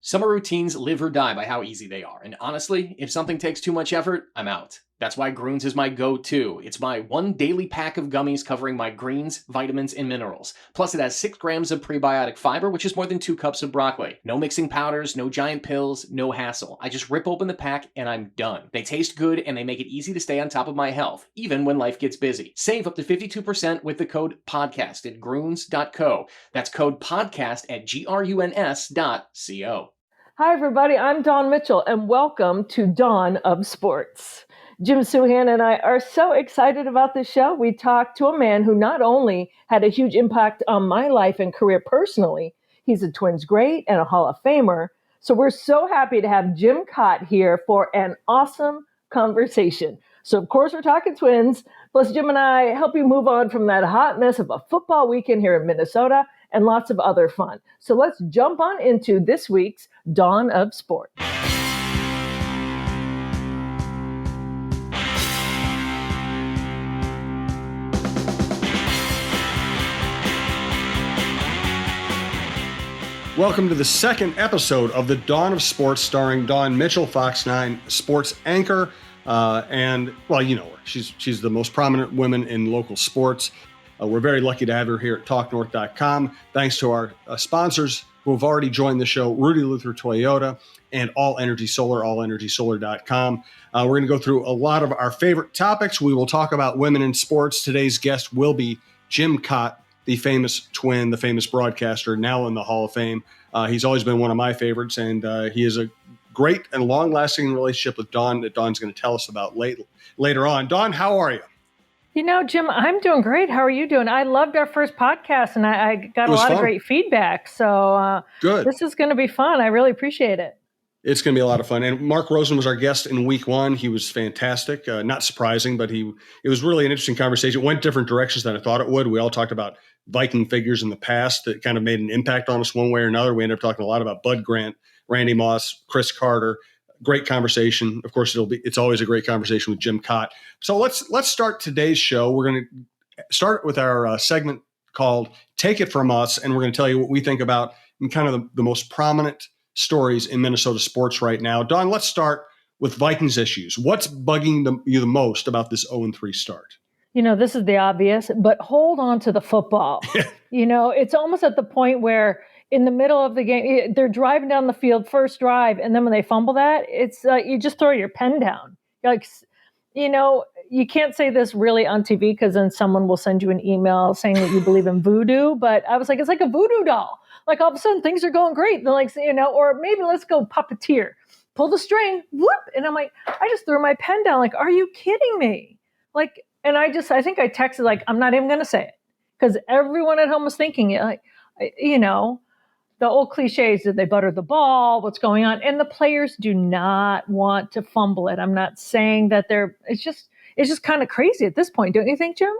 Summer routines live or die by how easy they are. And honestly, if something takes too much effort, I'm out. That's why Groons is my go-to. It's my one daily pack of gummies covering my greens, vitamins, and minerals. Plus, it has 6 grams of prebiotic fiber, which is more than 2 cups of broccoli. No mixing powders, no giant pills, no hassle. I just rip open the pack and I'm done. They taste good and they make it easy to stay on top of my health, even when life gets busy. Save up to 52% with the code PODCAST at Groons.co. That's code PODCAST at GRUNS.co. Hi, everybody. I'm Dawn Mitchell, and welcome to Dawn of Sports. Jim Souhan and I are so excited about this show. We talked to a man who not only had a huge impact on my life and career personally, he's a Twins great and a Hall of Famer. So we're so happy to have Jim Kaat here for an awesome conversation. So, of course, we're talking Twins. Plus, Jim and I help you move on from that hot mess of a football weekend here in Minnesota and lots of other fun. So let's jump on into this week's Dawn of Sport. Welcome to the second episode of the Dawn of Sports, starring Dawn Mitchell, Fox 9 sports anchor. And, well, you know her. She's the most prominent woman in local sports. We're very lucky to have her here at TalkNorth.com. Thanks to our sponsors who have already joined the show, Rudy Luther Toyota and All Energy Solar, allenergysolar.com. We're going to go through a lot of our favorite topics. We will talk about women in sports. Today's guest will be Jim Kaat, the famous Twin, the famous broadcaster, now in the Hall of Fame. He's always been one of my favorites, and he has a great and long-lasting relationship with Dawn that Dawn's going to tell us about later on. Dawn, how are you? You know, Jim, I'm doing great. How are you doing? I loved our first podcast, and I got a lot of great feedback. So good. This is going to be fun. I really appreciate it. It's going to be a lot of fun. And Mark Rosen was our guest in week 1. He was fantastic. Not surprising, but it was really an interesting conversation. It went different directions than I thought it would. We all talked about Viking figures in the past that kind of made an impact on us one way or another. We ended up talking a lot about Bud Grant, Randy Moss, Chris Carter. Great conversation. Of course, it's always a great conversation with Jim Kaat. So let's start today's show. We're going to start with our segment called Take It From Us, and we're going to tell you what we think about kind of the most prominent stories in Minnesota sports right now. Dawn, let's start with Vikings issues. What's bugging you the most about this 0-3 start? You know, this is the obvious, but hold on to the football. You know, it's almost at the point where in the middle of the game, they're driving down the field, first drive, and then when they fumble that, it's you just throw your pen down. Like, you know, you can't say this really on TV because then someone will send you an email saying that you believe in voodoo. But I was like, it's like a voodoo doll. Like all of a sudden things are going great. They're like, you know, or maybe let's go puppeteer. Pull the string, whoop. And I'm like, I just threw my pen down. Like, are you kidding me? Like, and I think I texted, like, I'm not even going to say it because everyone at home was thinking it. Like, you know, the old cliches, did they butter the ball? What's going on? And the players do not want to fumble it. I'm not saying that it's just kind of crazy at this point. Don't you think, Jim?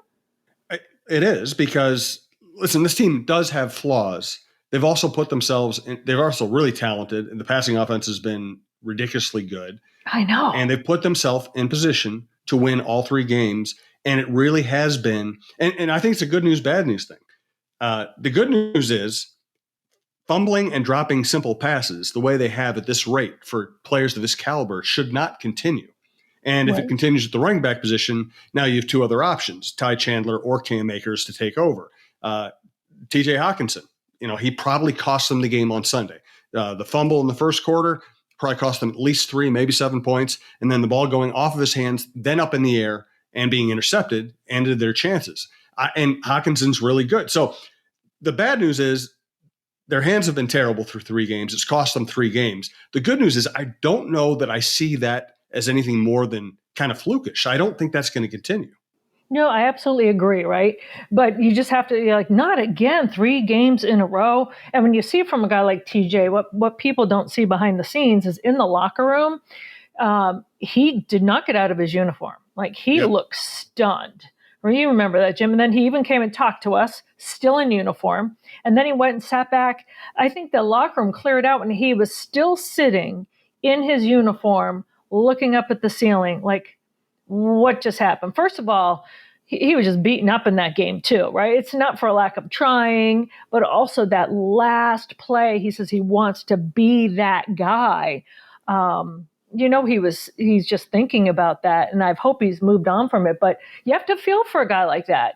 It is because, listen, this team does have flaws. They've also put themselves in, they're also really talented, and the passing offense has been ridiculously good. I know. And they've put themselves in position to win all 3 games. And it really has been, and I think it's a good news, bad news thing. The good news is fumbling and dropping simple passes the way they have at this rate for players of this caliber should not continue. And if it continues at the running back position, now you have 2 other options, Ty Chandler or Cam Akers to take over. TJ Hawkinson, you know, he probably cost them the game on Sunday. The fumble in the first quarter probably cost them at least 3, maybe 7 points. And then the ball going off of his hands, then up in the air and being intercepted ended their chances. And Hawkinson's really good. So the bad news is their hands have been terrible through 3 games. It's cost them 3 games. The good news is I don't know that I see that as anything more than kind of flukish. I don't think that's going to continue. No, I absolutely agree, right? But you just have to, like, not again, 3 games in a row. And when you see it from a guy like TJ, what people don't see behind the scenes is in the locker room, he did not get out of his uniform. Like, he looked stunned. You remember that, Jim? And then he even came and talked to us, still in uniform. And then he went and sat back. I think the locker room cleared out when he was still sitting in his uniform, looking up at the ceiling, like, what just happened? First of all, he was just beaten up in that game too, right? It's not for a lack of trying, but also that last play, he says he wants to be that guy. He's just thinking about that, and I hope he's moved on from it. But you have to feel for a guy like that,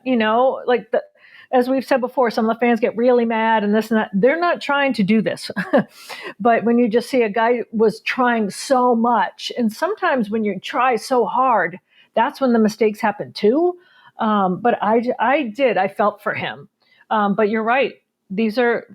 as we've said before, some of the fans get really mad and this and that. They're not trying to do this. But when you just see a guy was trying so much, and sometimes when you try so hard, that's when the mistakes happen too. But I felt for him. But you're right. They're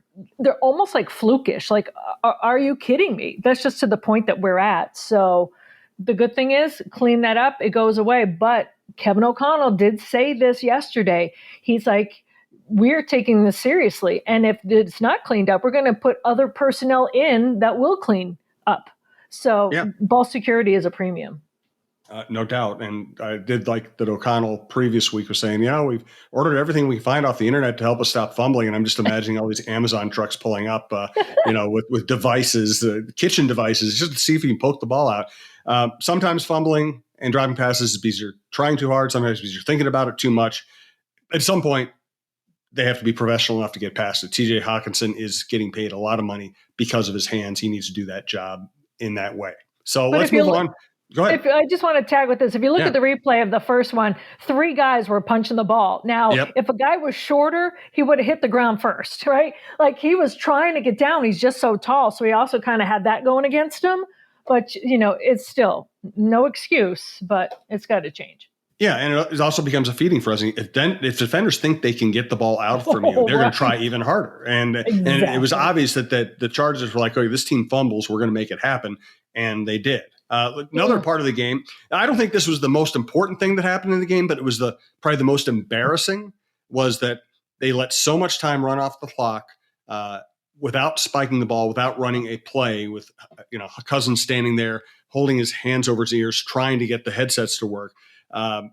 almost like flukish. Like, are you kidding me? That's just to the point that we're at. So the good thing is, clean that up, it goes away. But Kevin O'Connell did say this yesterday. He's like, we're taking this seriously. And if it's not cleaned up, we're going to put other personnel in that will clean up. So ball security is a premium. No doubt. And I did like that O'Connell previous week was saying, we've ordered everything we can find off the internet to help us stop fumbling. And I'm just imagining all these Amazon trucks pulling up, with devices, kitchen devices, just to see if you can poke the ball out. Sometimes fumbling and driving passes is because you're trying too hard. Sometimes because you're thinking about it too much. At some point, they have to be professional enough to get past it. TJ Hawkinson is getting paid a lot of money because of his hands. He needs to do that job in that way. So let's move on. Go ahead. I just want to tag with this. If you look at the replay of the first one, 3 guys were punching the ball. Now, if a guy was shorter, he would have hit the ground first, right? Like, he was trying to get down. He's just so tall. So he also kind of had that going against him. But, it's still no excuse, but it's got to change. Yeah, and it also becomes a feeding frenzy. If defenders think they can get the ball out from you, they're going to try even harder. And it was obvious that the Chargers were like, okay, this team fumbles, we're going to make it happen. And they did. Another part of the game, I don't think this was the most important thing that happened in the game, but it was probably the most embarrassing, was that they let so much time run off the clock without spiking the ball, without running a play, with Cousins standing there holding his hands over his ears, trying to get the headsets to work. I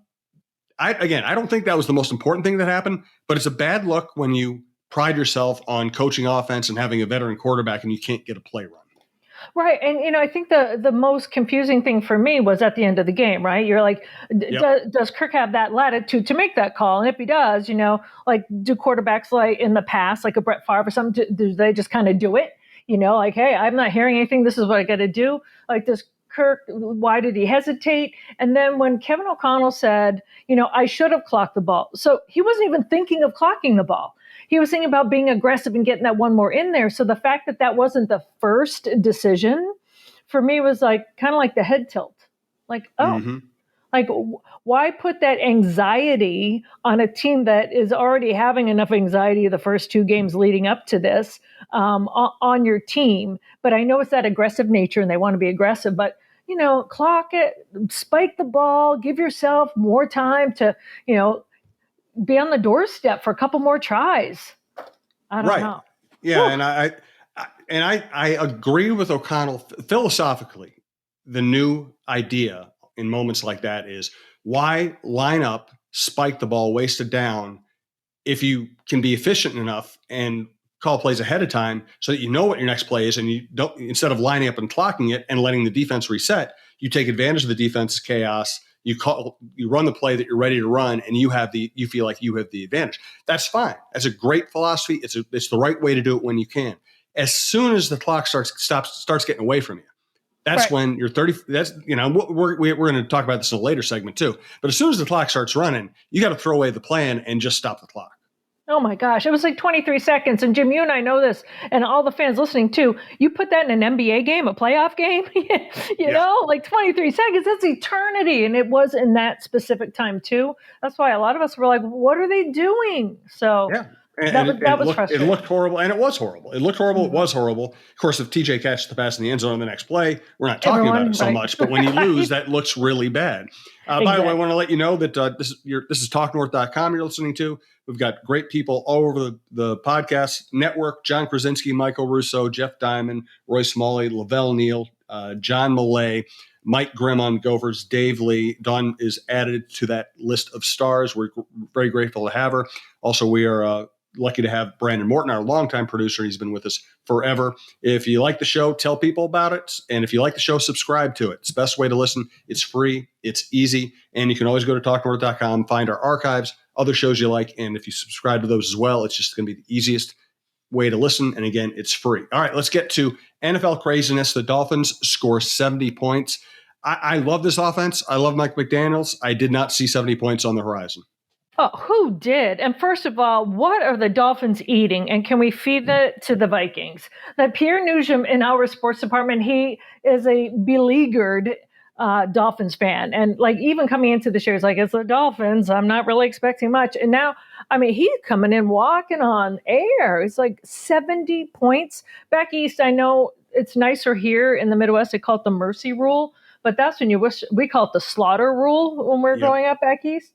don't think that was the most important thing that happened, but it's a bad look when you pride yourself on coaching offense and having a veteran quarterback and you can't get a play run. Right. And, I think the most confusing thing for me was at the end of the game, right? You're like, does Kirk have that latitude to make that call? And if he does, like, do quarterbacks like in the past, like a Brett Favre or something, do they just kind of do it? Like, hey, I'm not hearing anything. This is what I got to do. Like, does Kirk, why did he hesitate? And then when Kevin O'Connell said, I should have clocked the ball. So he wasn't even thinking of clocking the ball. He was thinking about being aggressive and getting that one more in there. So the fact that wasn't the first decision for me was like kind of like the head tilt. Like, like, why put that anxiety on a team that is already having enough anxiety the first 2 games leading up to this on your team? But I know it's that aggressive nature and they want to be aggressive, but clock it, spike the ball, give yourself more time to, be on the doorstep for a couple more tries. I don't know. Yeah. And I agree with O'Connell philosophically. The new idea in moments like that is, why line up, spike the ball, waste it down if you can be efficient enough and call plays ahead of time so that you know what your next play is, and you don't, instead of lining up and clocking it and letting the defense reset, you take advantage of the defense's chaos. You run the play that you're ready to run, and you feel like you have the advantage. That's fine. That's a great philosophy. It's the right way to do it when you can. As soon as the clock starts getting away from you, that's when you're 30. That's we're going to talk about this in a later segment too. But as soon as the clock starts running, you got to throw away the plan and just stop the clock. Oh my gosh, it was like 23 seconds. And Jim, you and I know this, and all the fans listening too, you put that in an NBA game, a playoff game, you know, like 23 seconds, that's eternity. And it was in that specific time too. That's why a lot of us were like, what are they doing? So that was frustrating. It looked horrible, and it was horrible. It looked horrible. Mm-hmm. It was horrible. Of course, if TJ catches the pass in the end zone on the next play, we're not talking about it so much. But when you lose, that looks really bad. Exactly. By the way, I want to let you know that this is TalkNorth.com you're listening to. We've got great people all over the podcast network: John Krasinski, Michael Russo, Jeff Diamond, Roy Smalley, Lavelle Neal, John Millay, Mike Grimm on Gophers, Dave Lee. Dawn is added to that list of stars. We're very grateful to have her. Also, we are lucky to have Brandon Morton, our longtime producer. He's been with us forever. If you like the show, tell people about it. And if you like the show, subscribe to it. It's the best way to listen. It's free. It's easy. And you can always go to talknorth.com, find our archives, other shows you like. And if you subscribe to those as well, it's just going to be the easiest way to listen. And again, it's free. All right, let's get to NFL craziness. The Dolphins score 70 points. I love this offense. I love Mike McDaniels. I did not see 70 points on the horizon. Oh, who did? And first of all, what are the Dolphins eating? And can we feed that to the Vikings? That Pierre Nugent in our sports department, he is a beleaguered Dolphins fan. And like even coming into the show, he's like, it's the Dolphins. I'm not really expecting much. And now, I mean, he's coming in walking on air. It's like 70 points. Back east, I know it's nicer here in the Midwest. They call it the mercy rule. But that's when you wish, we call it the slaughter rule when we're growing up back east.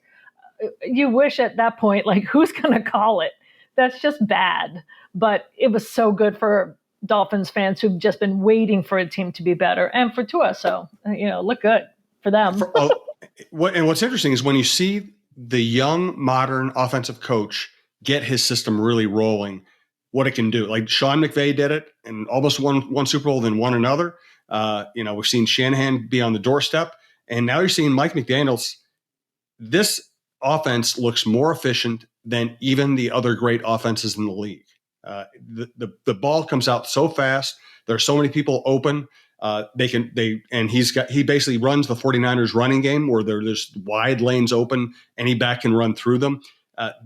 You wish at that point, like, who's going to call it? That's just bad. But it was so good for Dolphins fans who've just been waiting for a team to be better and for Tua. So, look good for them. And what's interesting is when you see the young, modern offensive coach get his system really rolling, what it can do. Like Sean McVay did it and almost won one Super Bowl, then won another. We've seen Shanahan be on the doorstep, and now you're seeing Mike McDaniels. This offense looks more efficient than even the other great offenses in the league. The ball comes out so fast. There are so many people open. He basically runs the 49ers running game where there's wide lanes open. Any back can run through them.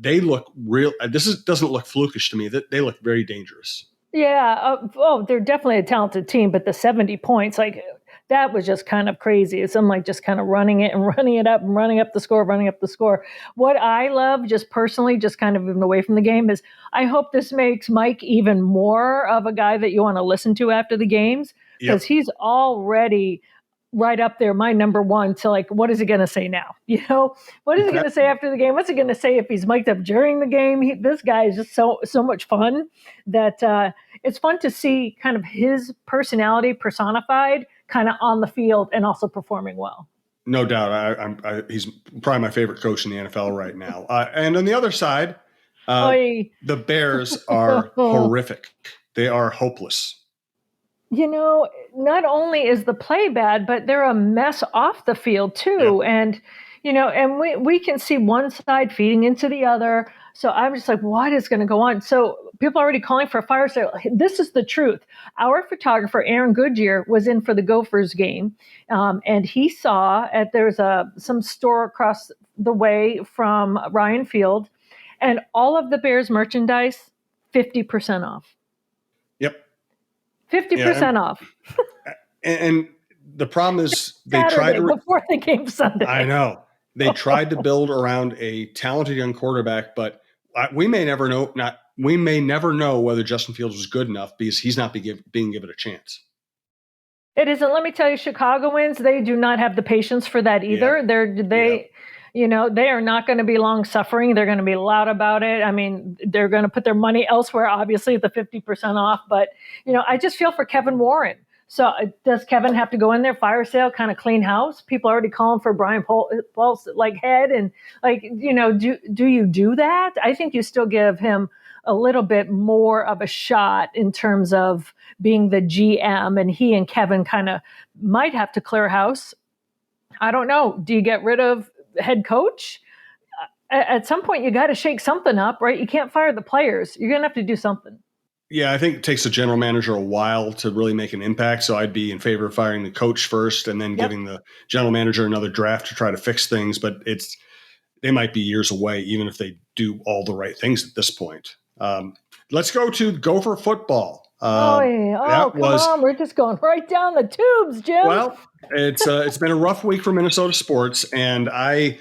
They look real. Doesn't look flukish to me. They look very dangerous. Yeah. They're definitely a talented team, but the 70 points, like that was just kind of crazy. It's them like just kind of running it and running it up and running up the score. What I love just personally, just kind of even away from the game is I hope this makes Mike even more of a guy that you want to listen to after the games because he's already right up there, my number one to like, what is he going to say now? What is he going to say after the game? What's he going to say if he's mic'd up during the game? This guy is just so much fun that it's fun to see kind of his personality personified kind of on the field and also performing well. No doubt. He's probably my favorite coach in the NFL right now. And on the other side, the Bears are horrific. They are hopeless. Not only is the play bad, but they're a mess off the field too. Yeah. And we can see one side feeding into the other. So I'm just like, what is going to go on? So people are already calling for a fire sale. This is the truth. Our photographer, Aaron Goodyear, was in for the Gophers game. And he saw there's some store across the way from Ryan Field. And all of the Bears merchandise, 50% off. Yep. 50% off. And the problem is they tried to before the game Sunday. I know. They tried to build around a talented young quarterback, but we may never know. We may never know whether Justin Fields was good enough because he's not being given a chance. It isn't. Let me tell you, Chicagoans, they do not have the patience for that either. Yeah. They are not going to be long suffering. They're going to be loud about it. I mean, they're going to put their money elsewhere, obviously, at the 50% off. But, I just feel for Kevin Warren. So does Kevin have to go in there, fire sale, kind of clean house? People are already calling for Brian Pulse like head and do you do that? I think you still give him a little bit more of a shot in terms of being the GM, and he and Kevin kind of might have to clear house. I don't know. Do you get rid of head coach? At some point, you got to shake something up, right? You can't fire the players. You're going to have to do something. Yeah, I think it takes the general manager a while to really make an impact. So I'd be in favor of firing the coach first and then giving the general manager another draft to try to fix things. But they might be years away, even if they do all the right things at this point. Let's go to Gopher football. Come on. We're just going right down the tubes, Jim. Well, it's been a rough week for Minnesota sports, and I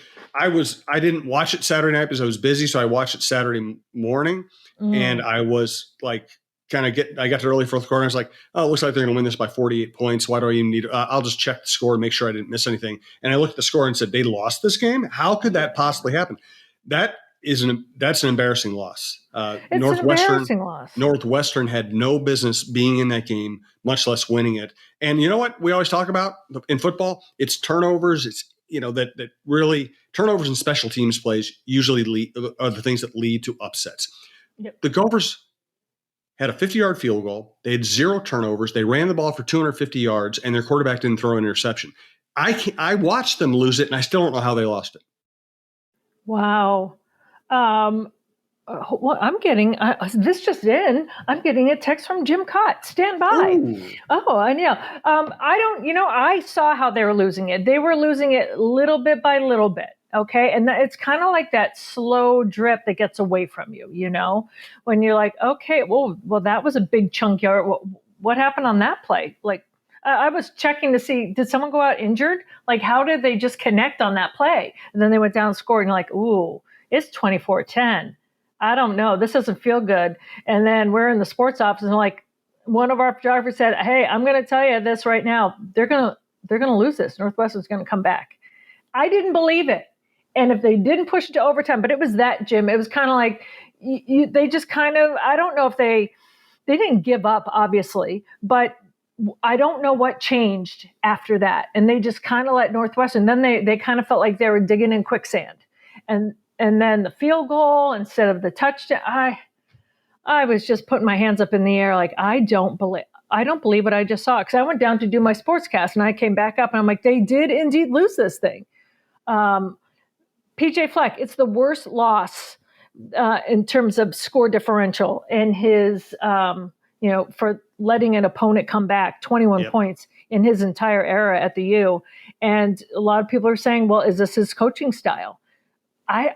didn't watch it Saturday night because I was busy, so I watched it Saturday morning, and I was like, I got to early fourth quarter. And I was like, oh, it looks like they're going to win this by 48 points. Why do I even need? I'll just check the score and make sure I didn't miss anything. And I looked at the score and said, they lost this game. How could that possibly happen? That's an embarrassing loss. Northwestern had no business being in that game, much less winning it. And you know what we always talk about in football? It's turnovers. It's that really turnovers and special teams plays usually are the things that lead to upsets. Yep. The Gophers had a 50-yard field goal. They had 0 turnovers. They ran the ball for 250 yards, and their quarterback didn't throw an interception. I watched them lose it, and I still don't know how they lost it. Wow. Well, I'm getting this just in. I'm getting a text from Jim Kaat. Stand by. Ooh. Oh, I know. I don't. I saw how they were losing it. They were losing it little bit by little bit. Okay, and it's kind of like that slow drip that gets away from you. When you're like, okay, well, that was a big chunk yard. What happened on that play? Like, I was checking to see, did someone go out injured? Like, how did they just connect on that play? And then they went down and scored, and you're like, ooh, it's 24-10. I don't know. This doesn't feel good. And then we're in the sports office, and like, one of our photographers said, hey, I'm going to tell you this right now. They're going to lose this. Northwestern's going to come back. I didn't believe it. And if they didn't push it to overtime, but it was that, Jim, it was kind of like they just kind of, I don't know if they didn't give up, obviously, but I don't know what changed after that. And they just kind of let Northwestern, then they kind of felt like they were digging in quicksand. And then the field goal instead of the touchdown, I was just putting my hands up in the air like, I don't believe what I just saw. Because I went down to do my sportscast, and I came back up, and I'm like, they did indeed lose this thing. PJ Fleck, it's the worst loss in terms of score differential in his, for letting an opponent come back 21 points in his entire era at the U. And a lot of people are saying, well, is this his coaching style? I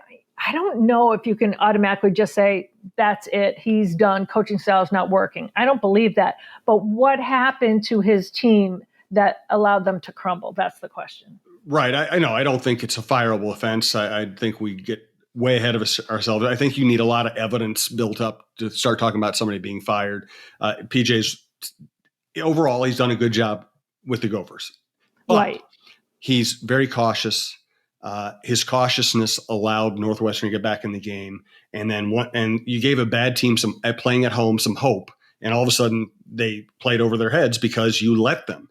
don't know if you can automatically just say, that's it, he's done, coaching style is not working. I don't believe that. But what happened to his team that allowed them to crumble? That's the question. Right. I know. I don't think it's a fireable offense. I think we get way ahead of ourselves. I think you need a lot of evidence built up to start talking about somebody being fired. PJ's overall, he's done a good job with the Gophers. But right. He's very cautious. His cautiousness allowed Northwestern to get back in the game. And then and you gave a bad team playing at home some hope. And all of a sudden they played over their heads because you let them.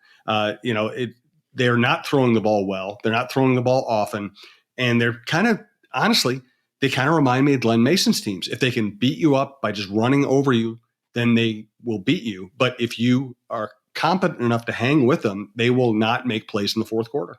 They're not throwing the ball well. They're not throwing the ball often. And they're kind of, honestly, they kind of remind me of Glenn Mason's teams. If they can beat you up by just running over you, then they will beat you. But if you are competent enough to hang with them, they will not make plays in the fourth quarter.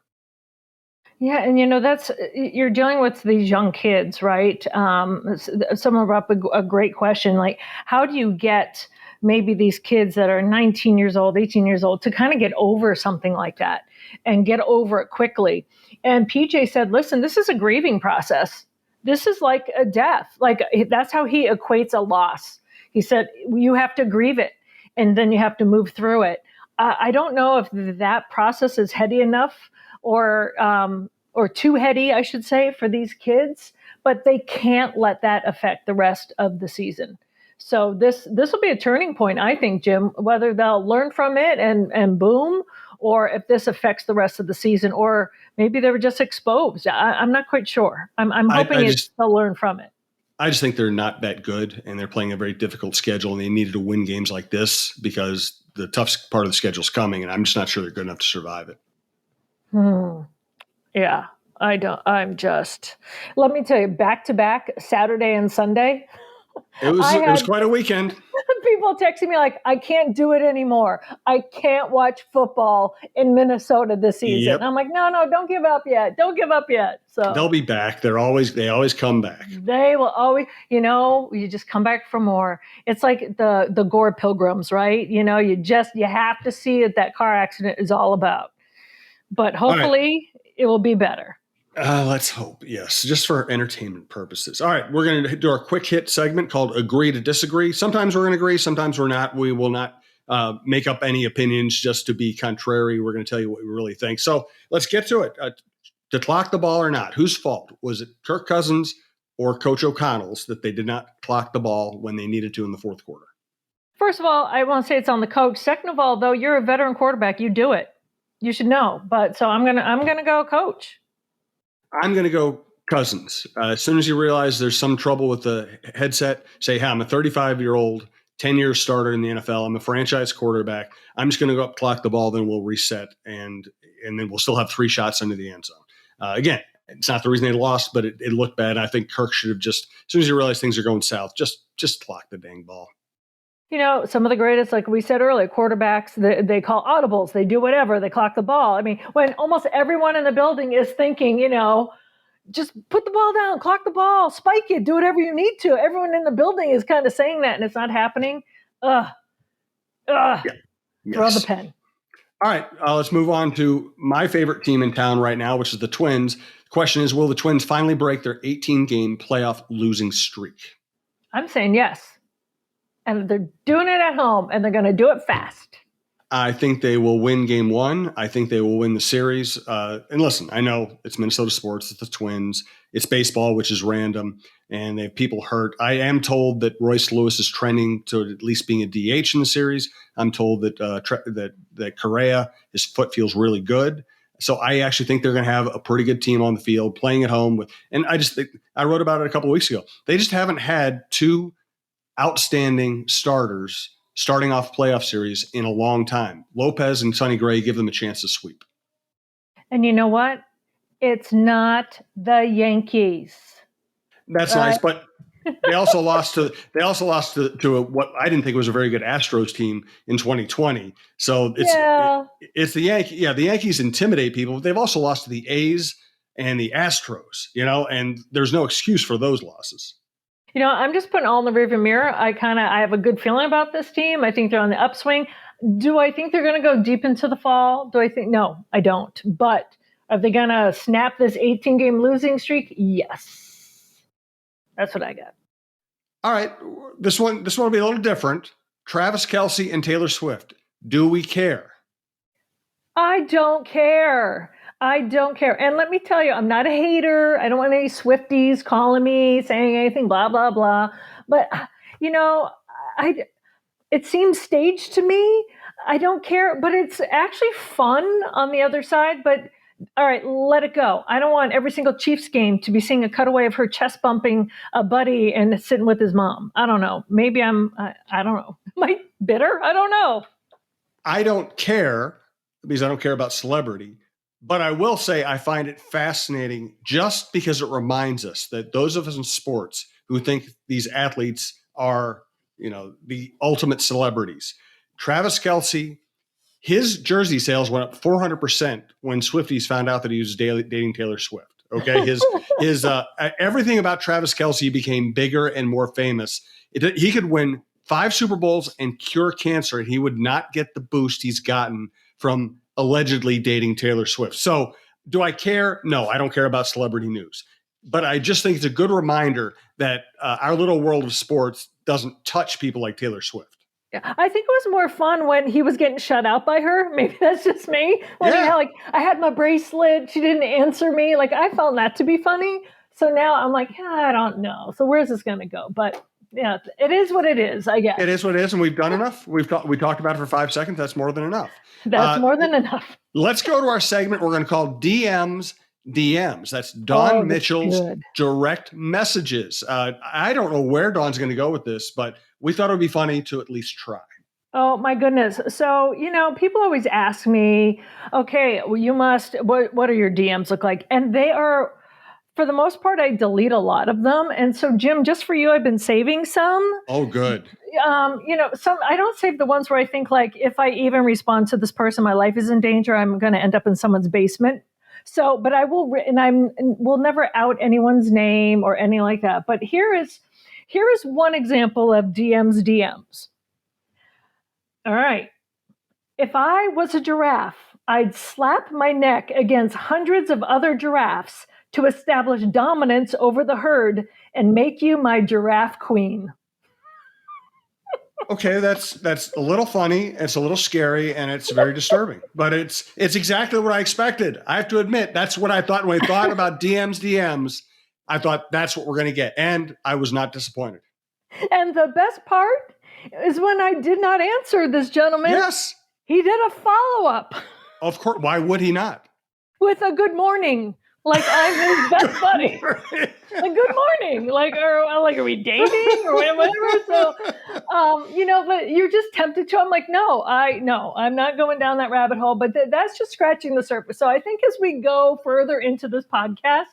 Yeah, and you're dealing with these young kids, right? Someone brought up a great question, like, how do you get maybe these kids that are 19 years old, 18 years old to kind of get over something like that and get over it quickly? And PJ said, listen, this is a grieving process. This is like a death. Like, that's how he equates a loss. He said, you have to grieve it, and then you have to move through it. I don't know if that process is heady enough or too heady, I should say, for these kids, but they can't let that affect the rest of the season. So this will be a turning point, I think, Jim, whether they'll learn from it and boom, or if this affects the rest of the season, or maybe they were just exposed. I'm not quite sure. I'm hoping they'll learn from it. I just think they're not that good, and they're playing a very difficult schedule, and they needed to win games like this because the toughest part of the schedule is coming, and I'm just not sure they're good enough to survive it. Yeah, let me tell you, back-to-back Saturday and Sunday. It was quite a weekend. People texting me like, I can't do it anymore. I can't watch football in Minnesota this season. Yep. I'm like, no, don't give up yet. Don't give up yet. So they'll be back. They always come back. They will always, you just come back for more. It's like the Gore Pilgrims, right? You have to see what that car accident is all about. But hopefully it will be better. Let's hope. Yes. Just for entertainment purposes. All right. We're going to do our quick hit segment called Agree to Disagree. Sometimes we're going to agree. Sometimes we're not. We will not make up any opinions just to be contrary. We're going to tell you what we really think. So let's get to it. To clock the ball or not, whose fault? Was it Kirk Cousins or Coach O'Connell's that they did not clock the ball when they needed to in the fourth quarter? First of all, I want to say it's on the coach. Second of all, though, you're a veteran quarterback. You do it. You should know. But so I'm gonna go coach. I'm going to go Cousins. As soon as you realize there's some trouble with the headset, say, hey, I'm a 35-year-old, 10-year starter in the NFL. I'm a franchise quarterback. I'm just going to go up, clock the ball, then we'll reset, and then we'll still have 3 shots into the end zone. Again, It's not the reason they lost, but it looked bad. I think Kirk should have just, as soon as he realized things are going south, just clock the dang ball. Some of the greatest, like we said earlier, quarterbacks, they call audibles, they do whatever, they clock the ball. I mean, when almost everyone in the building is thinking, just put the ball down, clock the ball, spike it, do whatever you need to. Everyone in the building is kind of saying that, and it's not happening. Yeah. Throw the pen. All right, let's move on to my favorite team in town right now, which is the Twins. The question is, will the Twins finally break their 18-game playoff losing streak? I'm saying yes. And they're doing it at home, and they're going to do it fast. I think they will win game one. I think they will win the series. And listen, I know it's Minnesota sports, it's the Twins, it's baseball, which is random, and they have people hurt. I am told that Royce Lewis is trending to at least being a DH in the series. I'm told that that Correa, his foot feels really good. So I actually think they're going to have a pretty good team on the field playing at home with. And I just think I wrote about it a couple of weeks ago. They just haven't had two outstanding starters starting off playoff series in a long time. Lopez and Sonny Gray give them a chance to sweep. And you know what? It's not the Yankees. That's nice, but they also lost to what I didn't think was a very good Astros team in 2020. So it's the Yankees. Yeah, the Yankees intimidate people, but they've also lost to the A's and the Astros, and there's no excuse for those losses. I'm just putting all in the rearview mirror. I have a good feeling about this team. I think they're on the upswing. Do I think they're going to go deep into the fall? No, I don't. But are they going to snap this 18-game losing streak? Yes. That's what I got. All right. This one will be a little different. Travis Kelce and Taylor Swift. Do we care? I don't care. And let me tell you, I'm not a hater. I don't want any Swifties calling me, saying anything, blah, blah, blah. But, it seems staged to me. I don't care, but it's actually fun on the other side. But all right, let it go. I don't want every single Chiefs game to be seeing a cutaway of her chest bumping a buddy and sitting with his mom. I don't know. Maybe I don't know. Am I bitter? I don't know. I don't care because I don't care about celebrity. But I will say I find it fascinating just because it reminds us that those of us in sports who think these athletes are, the ultimate celebrities. Travis Kelce, his jersey sales went up 400% when Swifties found out that he was dating Taylor Swift. Okay, his everything about Travis Kelce became bigger and more famous. He could win 5 Super Bowls and cure cancer, and he would not get the boost he's gotten from allegedly dating Taylor Swift. So do I care? No, I don't care about celebrity news. But I just think it's a good reminder that our little world of sports doesn't touch people like Taylor Swift. Yeah, I think it was more fun when he was getting shut out by her. Maybe that's just me. I had my bracelet. She didn't answer me. I found that to be funny. So now I'm like, I don't know. So where's this going to go? But yeah, it is what it is, I guess. It is what it is, and we've done enough. We talked about it for 5 seconds. That's more than enough. That's more than enough. Let's go to our segment we're going to call DMs. That's Dawn Mitchell's direct messages. I don't know where Dawn's going to go with this, but we thought it would be funny to at least try. Oh, my goodness. So, people always ask me, okay, well, what are your DMs look like? And they are, for the most part, I delete a lot of them. And so, Jim, just for you, I've been saving some. Oh, good. Some I don't save the ones where I think if I even respond to this person, my life is in danger. I'm going to end up in someone's basement. So, but I will, and will never out anyone's name or anything like that. But here is one example of DMs. All right. If I was a giraffe, I'd slap my neck against hundreds of other giraffes to establish dominance over the herd and make you my giraffe queen. Okay, that's a little funny. It's a little scary, and it's very disturbing. But it's exactly what I expected. I have to admit, that's what I thought when I thought about DMs. I thought that's what we're going to get, and I was not disappointed. And the best part is when I did not answer this gentleman. Yes, he did a follow-up. Of course, why would he not? With a good morning. I'm his best buddy. Good morning. Are we dating or whatever? So, but you're just tempted to. I'm like, no, I'm not going down that rabbit hole. But that's just scratching the surface. So I think as we go further into this podcast,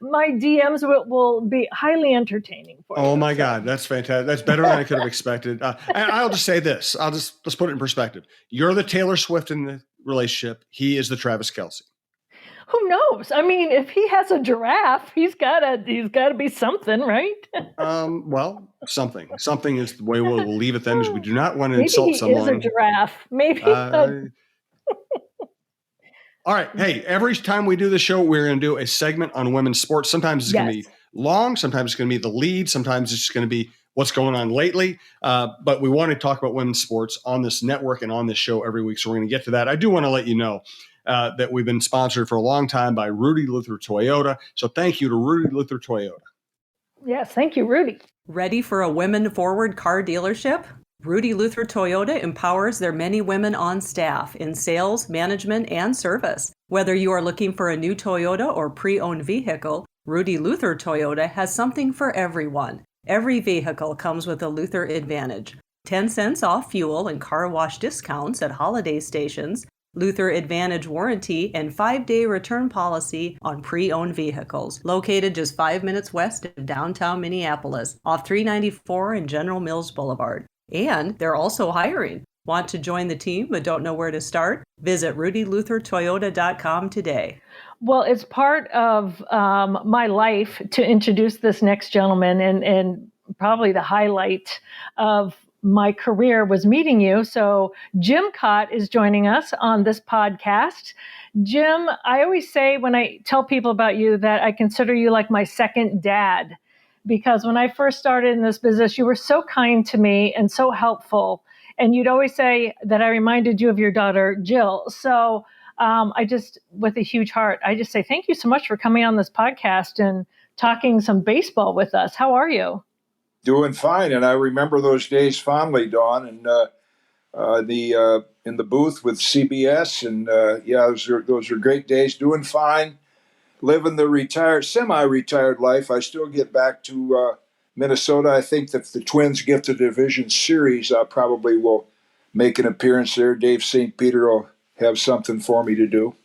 my DMs will be highly entertaining for you. Oh my God, that's fantastic. That's better than I could have expected. And I'll just say this. Let's put it in perspective. You're the Taylor Swift in the relationship. He is the Travis Kelce. Who knows? I mean, if he has a giraffe, he's gotta be something, right? Well, something is the way we'll leave it then, because we do not want to Maybe insult he someone. is a giraffe. Maybe. All right. Hey, every time we do the show, we're going to do a segment on women's sports. Sometimes it's going to be long. Sometimes it's going to be the lead. Sometimes it's just going to be what's going on lately. But we want to talk about women's sports on this network and on this show every week. So we're going to get to that. I do want to let you know that we've been sponsored for a long time by Rudy Luther Toyota. So thank you to Rudy Luther Toyota. Yes, thank you, Rudy. Ready for a women-forward car dealership? Rudy Luther Toyota empowers their many women on staff in sales, management, and service. Whether you are looking for a new Toyota or pre-owned vehicle, Rudy Luther Toyota has something for everyone. Every vehicle comes with a Luther Advantage. 10 cents off fuel and car wash discounts at holiday stations, Luther Advantage warranty, and 5-day return policy on pre-owned vehicles. Located just 5 minutes west of downtown Minneapolis, off 394 and General Mills Boulevard. And they're also hiring. Want to join the team but don't know where to start? Visit rudyluthertoyota.com today. Well, it's part of my life to introduce this next gentleman, and probably the highlight of my career was meeting you. So Jim Kaat is joining us on this podcast. Jim, I always say when I tell people about you that I consider you like my second dad, because when I first started in this business, you were so kind to me and so helpful. And you'd always say that I reminded you of your daughter, Jill. So with a huge heart, I just say thank you so much for coming on this podcast and talking some baseball with us. How are you? Doing fine. And I remember those days fondly, Dawn, and in the booth with CBS. And those are great days. Doing fine. Living the semi-retired life. I still get back to Minnesota. I think that if the Twins get to the Division Series, I probably will make an appearance there. Dave St. Peter will have something for me to do.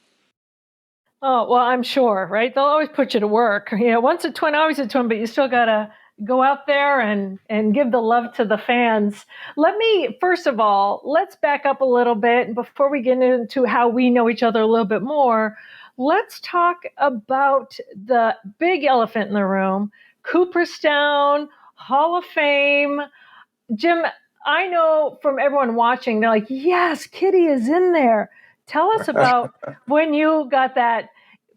Oh, well, I'm sure, right? They'll always put you to work. Once a Twin, always a Twin, but you still got to go out there and give the love to the fans. First of all, let's back up a little bit. Before we get into how we know each other a little bit more, let's talk about the big elephant in the room, Cooperstown, Hall of Fame. Jim, I know from everyone watching, they're like, yes, Kitty is in there. Tell us about when you got that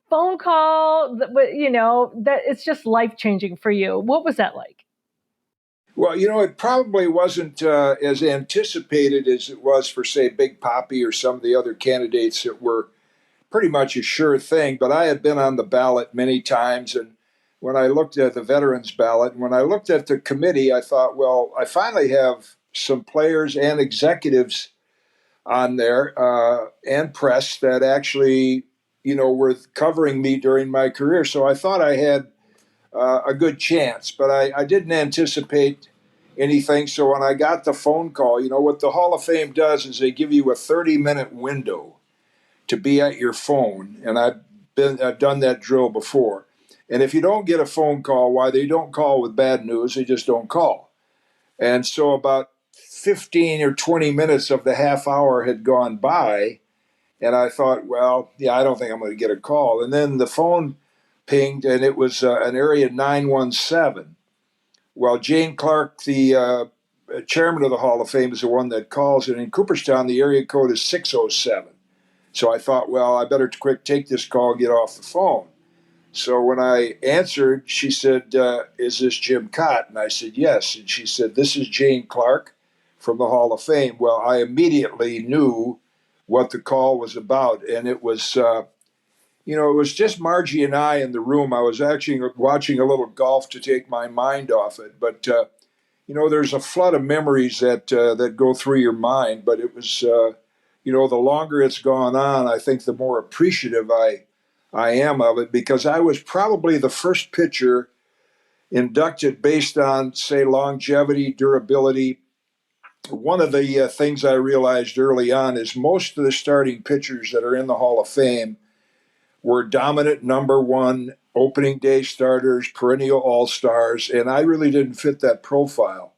phone call, that it's just life-changing for you. What was that like? Well, it probably wasn't as anticipated as it was for, say, Big Papi or some of the other candidates that were pretty much a sure thing. But I had been on the ballot many times, and when I looked at the veterans ballot, and when I looked at the committee, I thought, well, I finally have some players and executives on there and press that actually, were covering me during my career. So I thought I had a good chance, but I didn't anticipate anything. So when I got the phone call, what the Hall of Fame does is they give you a 30-minute window to be at your phone. And I've done that drill before. And if you don't get a phone call, why they don't call with bad news, they just don't call. And so about 15 or 20 minutes of the half hour had gone by, and I thought, well, I don't think I'm going to get a call. And then the phone pinged, and it was an area 917. Well, Jane Clark, the chairman of the Hall of Fame, is the one that calls, and in Cooperstown, the area code is 607. So I thought, well, I better take this call and get off the phone. So when I answered, she said, is this Jim Kaat? And I said, yes. And she said, this is Jane Clark from the Hall of Fame. Well, I immediately knew what the call was about. And it was, it was just Margie and I in the room. I was actually watching a little golf to take my mind off it. But, there's a flood of memories that go through your mind. But it was, the longer it's gone on, I think the more appreciative I am of it, because I was probably the first pitcher inducted based on, say, longevity, durability. One of the things I realized early on is most of the starting pitchers that are in the Hall of Fame were dominant number one opening day starters, perennial all-stars, and I really didn't fit that profile.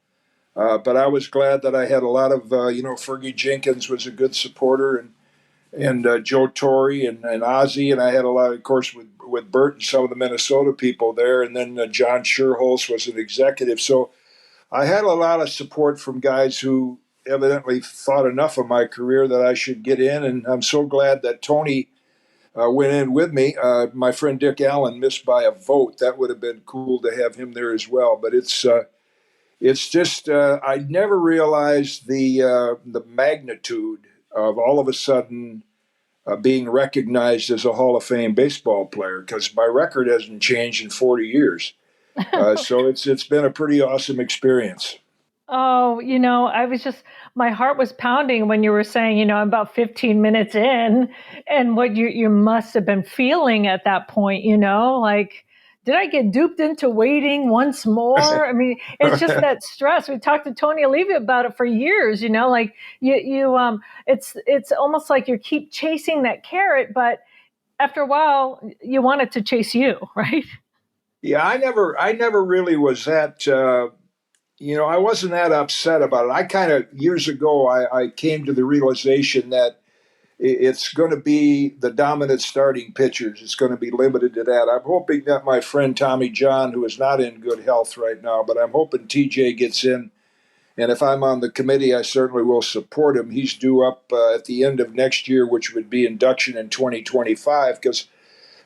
But I was glad that I had a lot of, Fergie Jenkins was a good supporter, and Joe Torre and Ozzie, and I had a lot, of course, with Bert and some of the Minnesota people there, and then John Scherholz was an executive. So I had a lot of support from guys who evidently thought enough of my career that I should get in, and I'm so glad that Tony went in with me. My friend Dick Allen missed by a vote. That would have been cool to have him there as well. But it's just I never realized the magnitude of all of a sudden being recognized as a Hall of Fame baseball player, because my record hasn't changed in 40 years. So it's been a pretty awesome experience. Oh, my heart was pounding when you were saying, about 15 minutes in, and what you must have been feeling at that point, like, did I get duped into waiting once more? I mean, it's just that stress. We talked to Tony Levy about it for years, like it's almost like you keep chasing that carrot, but after a while you want it to chase you, right? Yeah, I never really was that, I wasn't that upset about it. I kind of, years ago, I came to the realization that it's going to be the dominant starting pitchers. It's going to be limited to that. I'm hoping that my friend Tommy John, who is not in good health right now, but I'm hoping TJ gets in. And if I'm on the committee, I certainly will support him. He's due up at the end of next year, which would be induction in 2025, because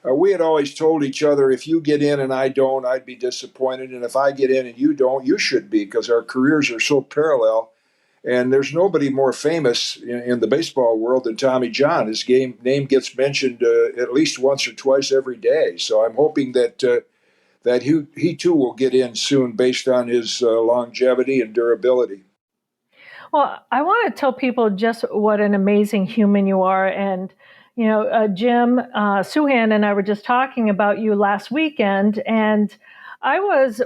we had always told each other, if you get in and I don't, I'd be disappointed. And if I get in and you don't, you should be, because our careers are so parallel. And there's nobody more famous in the baseball world than Tommy John. His name gets mentioned at least once or twice every day. So I'm hoping that he too will get in soon based on his longevity and durability. Well, I want to tell people just what an amazing human you are. And, Jim Souhan and I were just talking about you last weekend, and I was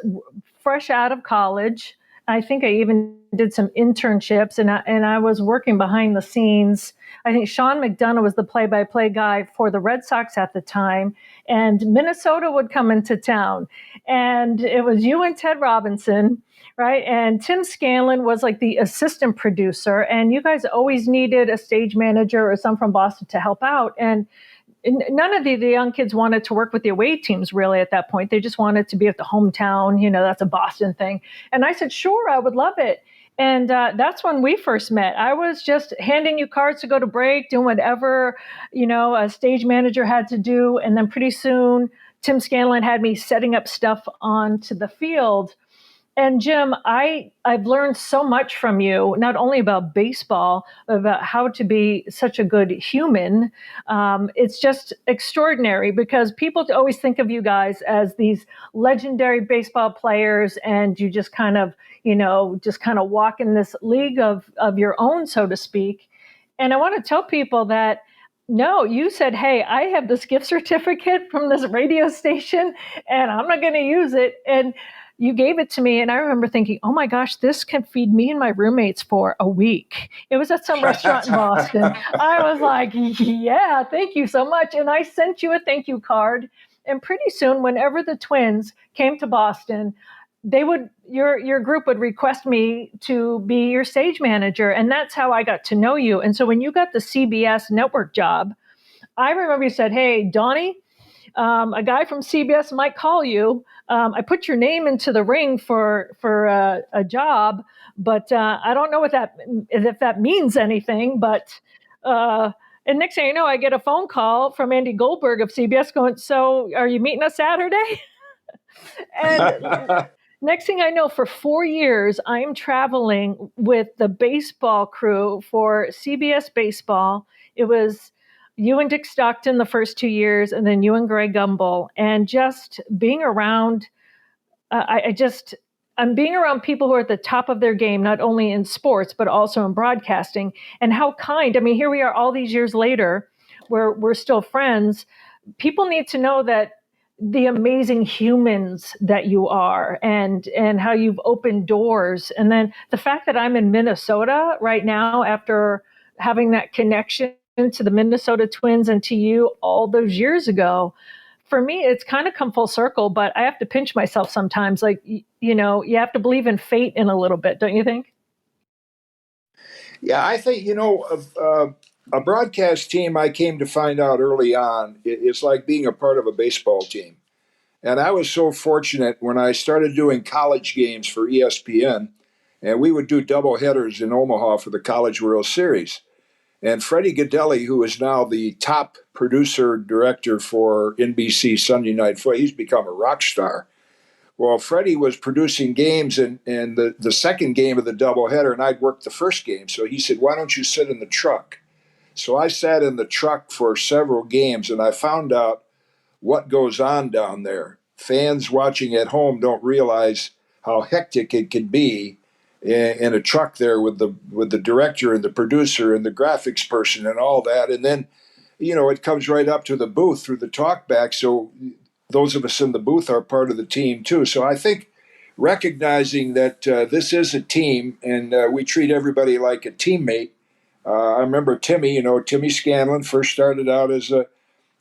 fresh out of college. I think I even did some internships, and I was working behind the scenes. I think Sean McDonough was the play-by-play guy for the Red Sox at the time, and Minnesota would come into town. And it was you and Ted Robinson, right? And Tim Scanlon was like the assistant producer, and you guys always needed a stage manager or someone from Boston to help out. And none of the young kids wanted to work with the away teams really at that point. They just wanted to be at the hometown, that's a Boston thing. And I said, sure, I would love it. And that's when we first met. I was just handing you cards to go to break, doing whatever, a stage manager had to do. And then pretty soon, Tim Scanlon had me setting up stuff onto the field. And Jim, I've learned so much from you, not only about baseball, but about how to be such a good human. It's just extraordinary, because people always think of you guys as these legendary baseball players, and you just kind of, walk in this league of your own, so to speak. And I want to tell people that, no, you said, hey, I have this gift certificate from this radio station, and I'm not going to use it. And you gave it to me, and I remember thinking, oh my gosh, this can feed me and my roommates for a week. It was at some restaurant in Boston. I was like, yeah, thank you so much. And I sent you a thank you card. And pretty soon, whenever the Twins came to Boston, your group would request me to be your stage manager. And that's how I got to know you. And so when you got the CBS network job, I remember you said, hey, Donnie, a guy from CBS might call you. I put your name into the ring for a job, but I don't know if that means anything. But and next thing you know, I get a phone call from Andy Goldberg of CBS going, so are you meeting us Saturday? And next thing I know, for 4 years, I'm traveling with the baseball crew for CBS Baseball. It was you and Dick Stockton the first 2 years, and then you and Greg Gumbel, and just being around, I'm being around people who are at the top of their game, not only in sports, but also in broadcasting, and how kind. I mean, here we are all these years later, we're still friends. People need to know that the amazing humans that you are, and how you've opened doors. And then the fact that I'm in Minnesota right now after having that connection to the Minnesota Twins and to you all those years ago, for me, it's kind of come full circle, but I have to pinch myself sometimes. Like, you have to believe in fate in a little bit, don't you think? Yeah, I think, a broadcast team, I came to find out early on, it's like being a part of a baseball team. And I was so fortunate when I started doing college games for ESPN, and we would do double headers in Omaha for the College World Series. And Freddie Godelli, who is now the top producer director for NBC Sunday Night Football, he's become a rock star. Well, Freddie was producing games in the second game of the doubleheader, and I'd worked the first game. So he said, "Why don't you sit in the truck?" So I sat in the truck for several games, and I found out what goes on down there. Fans watching at home don't realize how hectic it can be in a truck there with the director and the producer and the graphics person and all that. And then, it comes right up to the booth through the talkback. So those of us in the booth are part of the team too. So I think recognizing that this is a team and we treat everybody like a teammate. I remember Timmy Scanlon first started out as a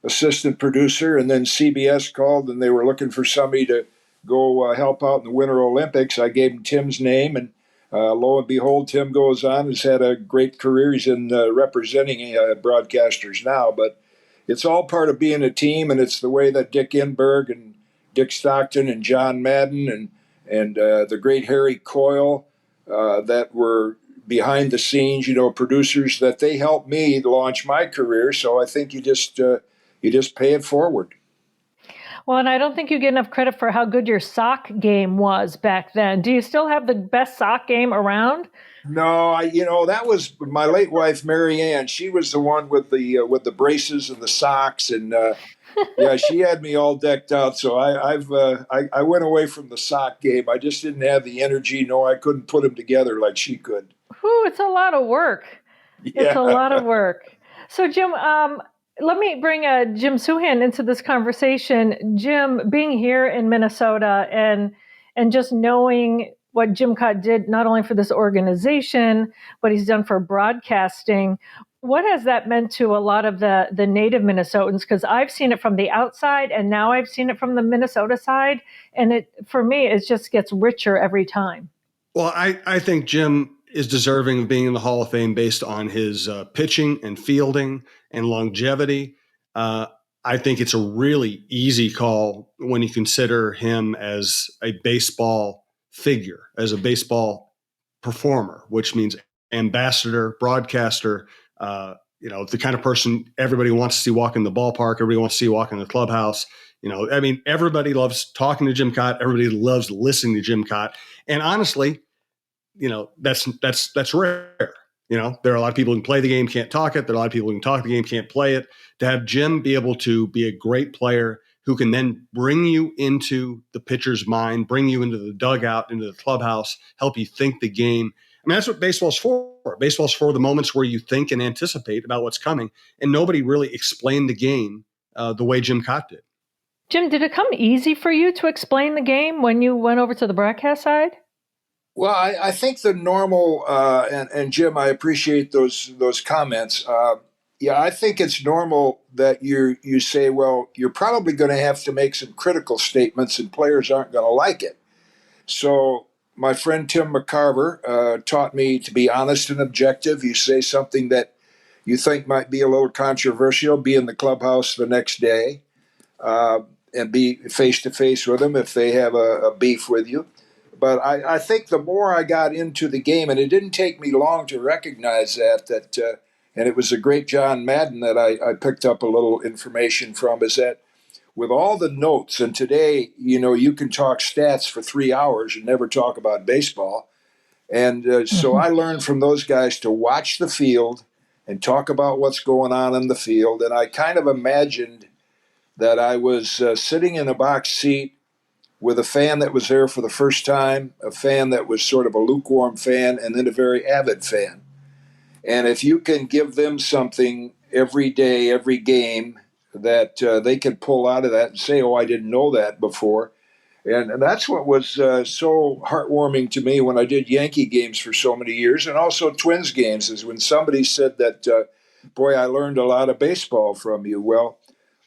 assistant producer, and then CBS called and they were looking for somebody to go help out in the Winter Olympics. I gave him Tim's name, and lo and behold, Tim goes on, has had a great career. He's in representing broadcasters now, but it's all part of being a team, and it's the way that Dick Enberg and Dick Stockton and John Madden and the great Harry Coyle that were behind the scenes, producers, that they helped me launch my career. So I think you just pay it forward. Well, and I don't think you get enough credit for how good your sock game was back then. Do you still have the best sock game around? No, that was my late wife, Mary Ann. She was the one with the braces and the socks, and yeah, she had me all decked out. So I went away from the sock game. I just didn't have the energy. No, I couldn't put them together like she could. Whew, it's a lot of work. Yeah. It's a lot of work. So, Jim, let me bring Jim Souhan into this conversation. Jim, being here in Minnesota and just knowing what Jim Kaat did, not only for this organization, but he's done for broadcasting, what has that meant to a lot of the native Minnesotans? Because I've seen it from the outside, and now I've seen it from the Minnesota side. And for me, it just gets richer every time. Well, I think Jim is deserving of being in the Hall of Fame based on his pitching and fielding and longevity. I think it's a really easy call when you consider him as a baseball figure, as a baseball performer, which means ambassador, broadcaster, the kind of person everybody wants to see walk in the ballpark, everybody wants to see walk in the clubhouse. Everybody loves talking to Jim Kaat. Everybody loves listening to Jim Kaat. And honestly, that's rare. There are a lot of people who can play the game, can't talk it. There are a lot of people who can talk the game, can't play it. To have Jim be able to be a great player who can then bring you into the pitcher's mind, bring you into the dugout, into the clubhouse, help you think the game. That's what baseball's for. Baseball's for the moments where you think and anticipate about what's coming. And nobody really explained the game the way Jim Kaat did. Jim, did it come easy for you to explain the game when you went over to the broadcast side? Well, I think the normal, and Jim, I appreciate those comments. I think it's normal that you say, well, you're probably going to have to make some critical statements and players aren't going to like it. So my friend Tim McCarver taught me to be honest and objective. You say something that you think might be a little controversial, be in the clubhouse the next day and be face-to-face with them if they have a beef with you. But I think the more I got into the game, and it didn't take me long to recognize that and it was a great John Madden that I picked up a little information from, is that with all the notes, and today, you can talk stats for 3 hours and never talk about baseball. And so I learned from those guys to watch the field and talk about what's going on in the field. And I kind of imagined that I was sitting in a box seat with a fan that was there for the first time, a fan that was sort of a lukewarm fan, and then a very avid fan. And if you can give them something every day, every game, that they can pull out of that and say, oh, I didn't know that before. And that's what was so heartwarming to me when I did Yankee games for so many years, and also Twins games, is when somebody said that, boy, I learned a lot of baseball from you. Well,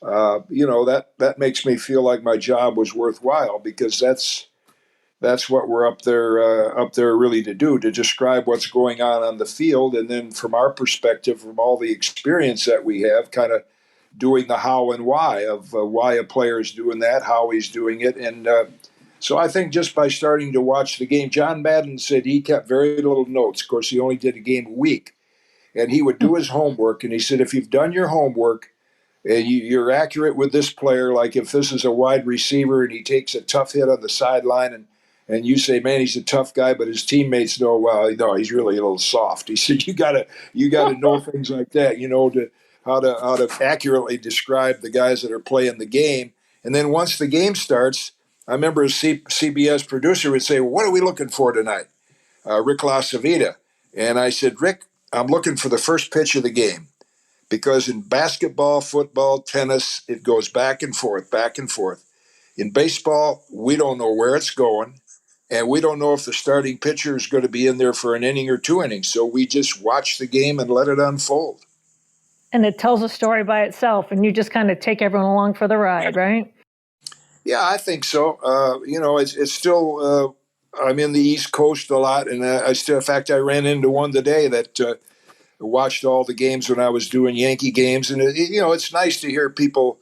that makes me feel like my job was worthwhile, because that's what we're up there really to do, to describe what's going on the field, and then from our perspective, from all the experience that we have, kind of doing the how and why of why a player is doing that, how he's doing it. And so I think just by starting to watch the game, John Madden said he kept very little notes. Of course, he only did a game a week, and he would do his homework. And he said, if you've done your homework and you're accurate with this player, like if this is a wide receiver and he takes a tough hit on the sideline, and you say, man, he's a tough guy, but his teammates know, well, no, he's really a little soft. He said, you gotta know things like that, to how to accurately describe the guys that are playing the game. And then once the game starts, I remember a CBS producer would say, well, what are we looking for tonight? Rick LaCivita. And I said, Rick, I'm looking for the first pitch of the game. Because in basketball, football, tennis, it goes back and forth, back and forth. In baseball, we don't know where it's going. And we don't know if the starting pitcher is going to be in there for an inning or 2 innings. So we just watch the game and let it unfold. And it tells a story by itself, and you just kind of take everyone along for the ride, right? Yeah, I think so. It's still, I'm in the East Coast a lot. And in fact, I ran into one today that watched all the games when I was doing Yankee games. And, it's nice to hear people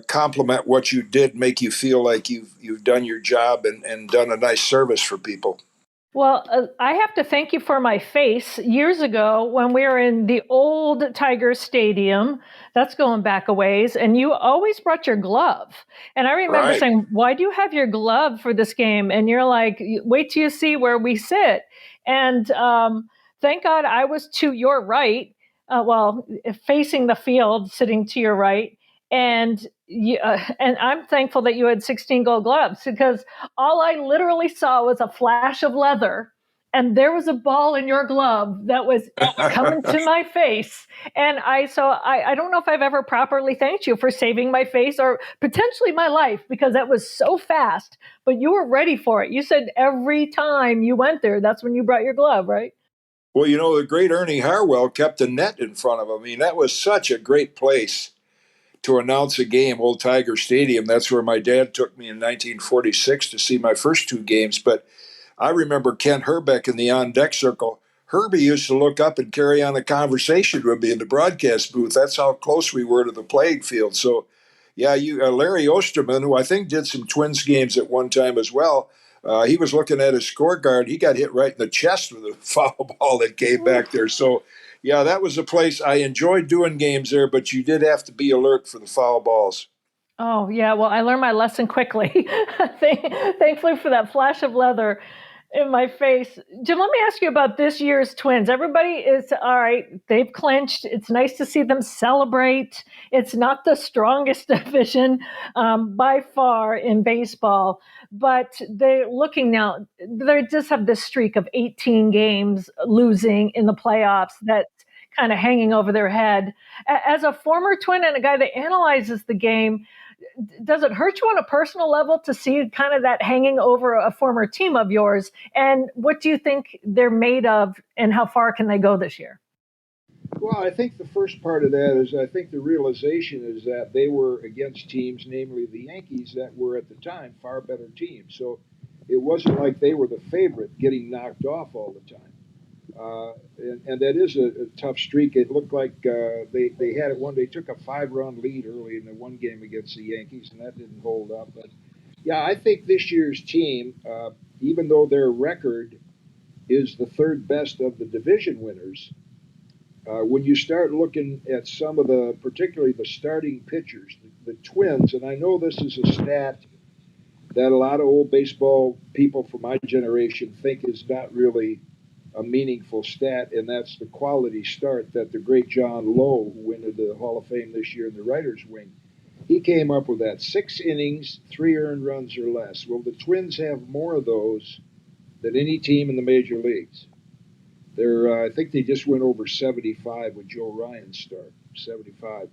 compliment what you did, make you feel like you've done your job and done a nice service for people. Well, I have to thank you for my face. Years ago, when we were in the old Tiger Stadium, that's going back a ways, and you always brought your glove. And I remember saying, why do you have your glove for this game? And you're like, wait till you see where we sit. And thank God I was to your right, facing the field, sitting to your right. And I'm thankful that you had 16 gold gloves, because all I literally saw was a flash of leather, and there was a ball in your glove that was coming to my face. And I don't know if I've ever properly thanked you for saving my face or potentially my life, because that was so fast, but you were ready for it. You said every time you went there, that's when you brought your glove, right? Well, the great Ernie Harwell kept a net in front of him. I mean, that was such a great place to announce a game, Old Tiger Stadium. That's where my dad took me in 1946 to see my first 2 games. But I remember Kent Herbeck in the on-deck circle. Herbie used to look up and carry on a conversation with me in the broadcast booth. That's how close we were to the playing field. So, yeah, Larry Osterman, who I think did some Twins games at one time as well, he was looking at his scorecard. He got hit right in the chest with a foul ball that came back there. So, yeah, that was a place I enjoyed doing games there, but you did have to be alert for the foul balls. Oh, yeah. Well, I learned my lesson quickly. Thankfully for that flash of leather in my face. Jim, let me ask you about this year's Twins. Everybody is all right. They've clinched. It's nice to see them celebrate. It's not the strongest division by far in baseball, but they're looking now. They just have this streak of 18 games losing in the playoffs that's kind of hanging over their head. As a former Twin and a guy that analyzes the game, does it hurt you on a personal level to see kind of that hanging over a former team of yours? And what do you think they're made of, and how far can they go this year? Well, I think the first part of that is, I think the realization is that they were against teams, namely the Yankees, that were at the time far better teams. So it wasn't like they were the favorite getting knocked off all the time. And that is a tough streak. It looked like they had it one. They took a 5-run lead early in the one game against the Yankees, and that didn't hold up. But yeah, I think this year's team, even though their record is the 3rd best of the division winners, when you start looking at some of the, particularly the starting pitchers, the Twins, and I know this is a stat that a lot of old baseball people from my generation think is not really a meaningful stat, and that's the quality start that the great John Lowe, who went into the Hall of Fame this year in the writer's wing, he came up with that. 6 innings, 3 earned runs or less. Well, the Twins have more of those than any team in the major leagues. I think they just went over 75 with Joe Ryan's start, 75.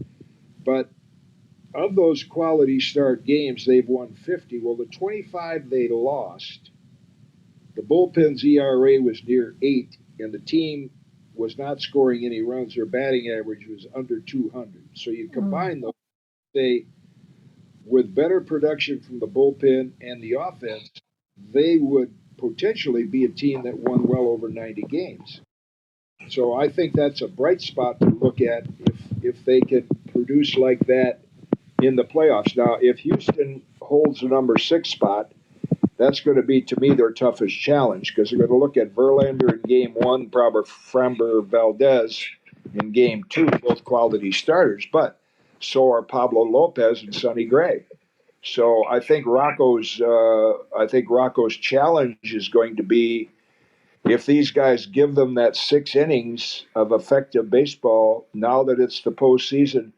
But of those quality start games, they've won 50. Well, the 25 they lost, the bullpen's ERA was near 8, and the team was not scoring any runs. Their batting average was under 200. So you combine those, say with better production from the bullpen and the offense, they would potentially be a team that won well over 90 games. So I think that's a bright spot to look at if they can produce like that in the playoffs. Now, if Houston holds the number 6 spot, that's going to be, to me, their toughest challenge because they're going to look at Verlander in game 1, probably Framber Valdez in game 2, both quality starters, but so are Pablo Lopez and Sonny Gray. So I think Rocco's challenge is going to be, if these guys give them that 6 innings of effective baseball, now that it's the postseason,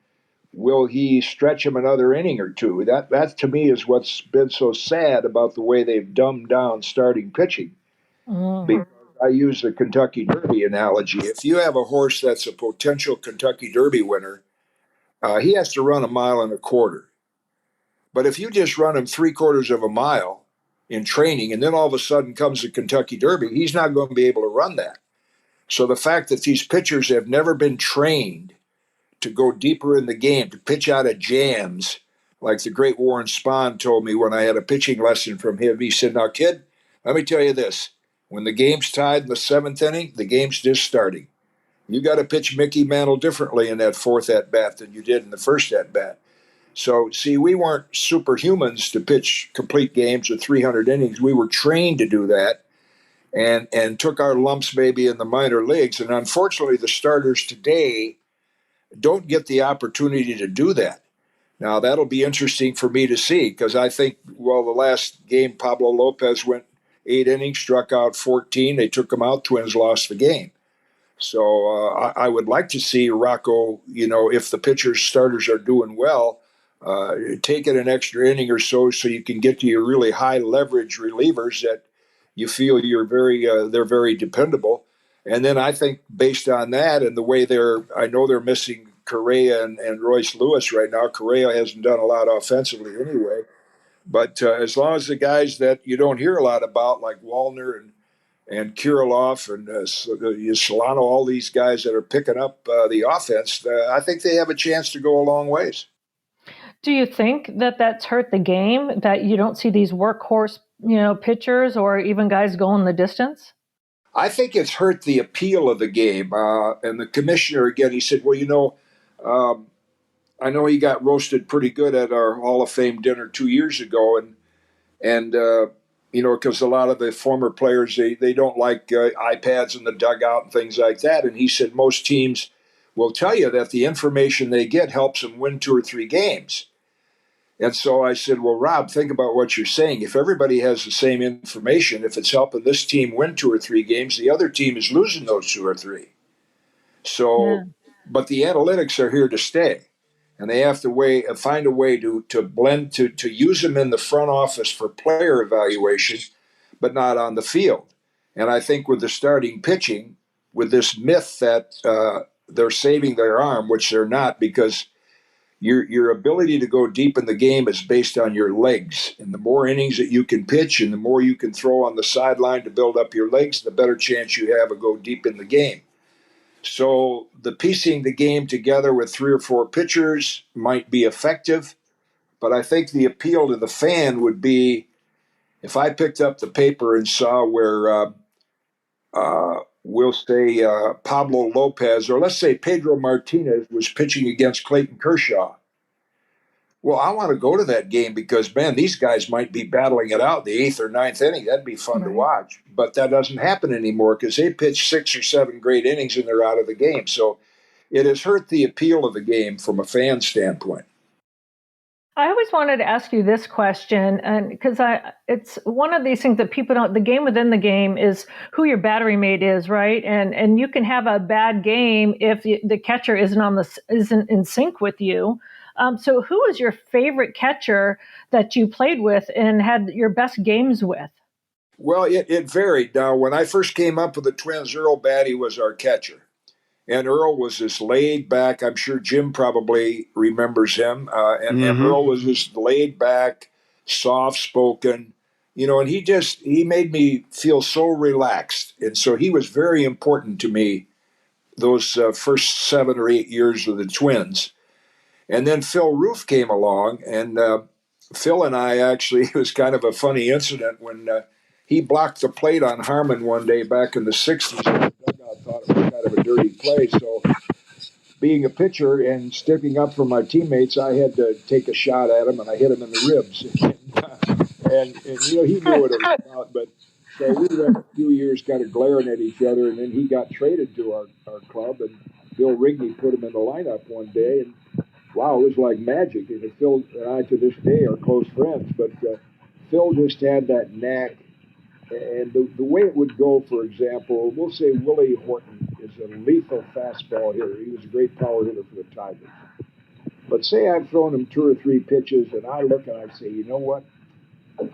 will he stretch him another inning or two? That to me is what's been so sad about the way they've dumbed down starting pitching. Because I use the Kentucky Derby analogy. If you have a horse that's a potential Kentucky Derby winner, he has to run 1.25 miles. But if you just run him 3/4 of a mile in training, and then all of a sudden comes the Kentucky Derby, he's not going to be able to run that. So the fact that these pitchers have never been trained to go deeper in the game, to pitch out of jams, like the great Warren Spahn told me when I had a pitching lesson from him. He said, "Now, kid, let me tell you this. When the game's tied in the 7th inning, the game's just starting. You got to pitch Mickey Mantle differently in that 4th at-bat than you did in the 1st at-bat." So, see, we weren't superhumans to pitch complete games of 300 innings. We were trained to do that and took our lumps maybe in the minor leagues. And unfortunately, the starters today don't get the opportunity to do that. Now, that'll be interesting for me to see because I think, well, the last game, Pablo Lopez went 8 innings, struck out 14. They took him out. Twins lost the game. So I would like to see Rocco, if the pitchers, starters are doing well, take it an extra inning or so you can get to your really high leverage relievers that you feel they're very dependable. And then I think based on that and the way I know they're missing Correa and Royce Lewis right now. Correa hasn't done a lot offensively anyway. But as long as the guys that you don't hear a lot about, like Wallner and Kirilloff and Solano, all these guys that are picking up the offense, I think they have a chance to go a long ways. Do you think that that's hurt the game, that you don't see these workhorse, pitchers or even guys going the distance? I think it's hurt the appeal of the game. And the commissioner, again, he said, well, I know he got roasted pretty good at our Hall of Fame dinner 2 years ago. And because a lot of the former players, they don't like iPads in the dugout and things like that. And he said most teams will tell you that the information they get helps them win 2 or 3 games. And so I said, well, Rob, think about what you're saying. If everybody has the same information, if it's helping this team win 2 or 3 games, the other team is losing those 2 or 3. So, but the analytics are here to stay. And they have to find a way to blend, to use them in the front office for player evaluation, but not on the field. And I think with the starting pitching, with this myth that they're saving their arm, which they're not, because your ability to go deep in the game is based on your legs. And the more innings that you can pitch and the more you can throw on the sideline to build up your legs, the better chance you have of go deep in the game. So the piecing the game together with 3 or 4 pitchers might be effective, but I think the appeal to the fan would be if I picked up the paper and saw where we'll say Pablo Lopez, or let's say Pedro Martinez was pitching against Clayton Kershaw. Well, I want to go to that game because, man, these guys might be battling it out in the 8th or 9th inning. That'd be fun to watch. But that doesn't happen anymore because they pitch 6 or 7 great innings and they're out of the game. So it has hurt the appeal of the game from a fan standpoint. I always wanted to ask you this question, and because it's one of these things that people don't. The game within the game is who your battery mate is, right? And you can have a bad game if the catcher isn't in sync with you. So who was your favorite catcher that you played with and had your best games with? Well, it varied. Now, when I first came up with the Twins, Earl Batty was our catcher. And Earl was this laid back. I'm sure Jim probably remembers him. And Earl was this laid back, soft spoken, and he made me feel so relaxed. And so he was very important to me those first 7 or 8 years of the Twins. And then Phil Roof came along, and Phil and I actually, it was kind of a funny incident when he blocked the plate on Harmon one day back in the 60s. And the dugout thought it was kind of a dirty play. So being a pitcher and sticking up for my teammates, I had to take a shot at him, and I hit him in the ribs. And he knew what it was about. But so we went a few years kind of glaring at each other, and then he got traded to our club, and Bill Rigney put him in the lineup one day, and wow, it was like magic. And Phil and I to this day are close friends, but Phil just had that knack. And the way it would go, for example, we'll say Willie Horton is a lethal fastball hitter. He was a great power hitter for the Tigers. But say I've thrown him 2 or 3 pitches, and I look and I say, you know what?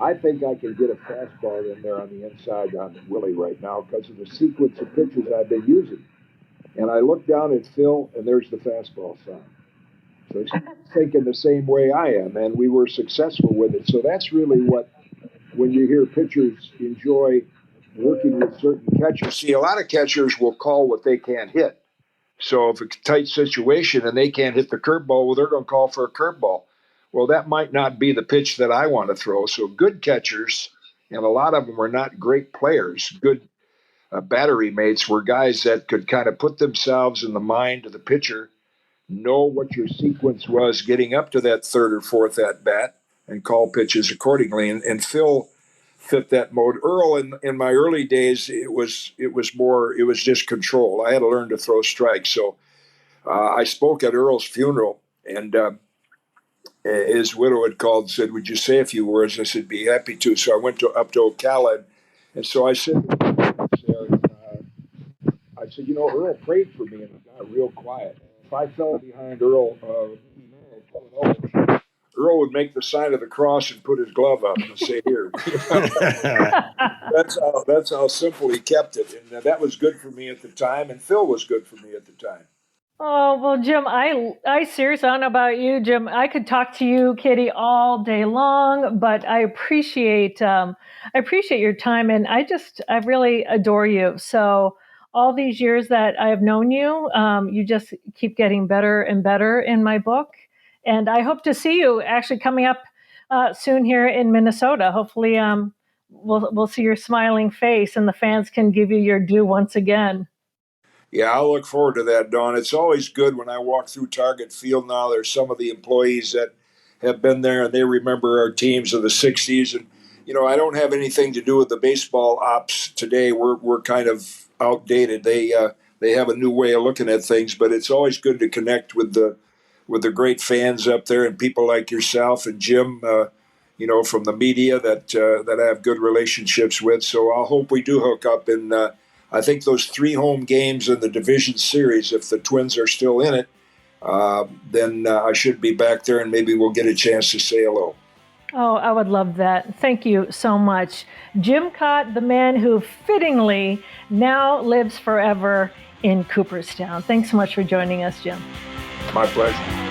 I think I can get a fastball in there on the inside on Willie right now because of the sequence of pitches I've been using. And I look down at Phil, and there's the fastball sign. So he's thinking the same way I am, and we were successful with it. So that's really what, when you hear pitchers enjoy working with certain catchers. See, a lot of catchers will call what they can't hit. So if it's a tight situation and they can't hit the curveball, well, they're going to call for a curveball. Well, that might not be the pitch that I want to throw. So good catchers, and a lot of them were not great players, good battery mates were guys that could kind of put themselves in the mind of the pitcher, know what your sequence was getting up to that 3rd or 4th at bat, and call pitches accordingly. And Phil fit that mode. Earl, in my early days, it was just control. I had to learn to throw strikes. So I spoke at Earl's funeral, and his widow had called and said, "Would you say a few words?" I said, "Be happy to." So I went up to Ocala, and so I said, Earl prayed for me, and it got real quiet. If I fell behind Earl, Earl would make the sign of the cross and put his glove up and say, "Here." That's how simple he kept it, and that was good for me at the time, and Phil was good for me at the time. Oh, well, Jim, I seriously, I don't know about you, Jim. I could talk to you, Kitty, all day long, but I appreciate your time, and I really adore you. So all these years that I have known you, you just keep getting better and better in my book. And I hope to see you actually coming up soon here in Minnesota. Hopefully, we'll see your smiling face, and the fans can give you your due once again. Yeah, I'll look forward to that, Dawn. It's always good when I walk through Target Field now. There's some of the employees that have been there, and they remember our teams of the 60s. And, I don't have anything to do with the baseball ops today. We're kind of outdated. They have a new way of looking at things, but it's always good to connect with the great fans up there and people like yourself and Jim, from the media that I have good relationships with. So I hope we do hook up in I think those 3 home games in the division series, if the Twins are still in it, then I should be back there and maybe we'll get a chance to say hello. Oh, I would love that. Thank you so much. Jim Kaat, the man who fittingly now lives forever in Cooperstown. Thanks so much for joining us, Jim. My pleasure.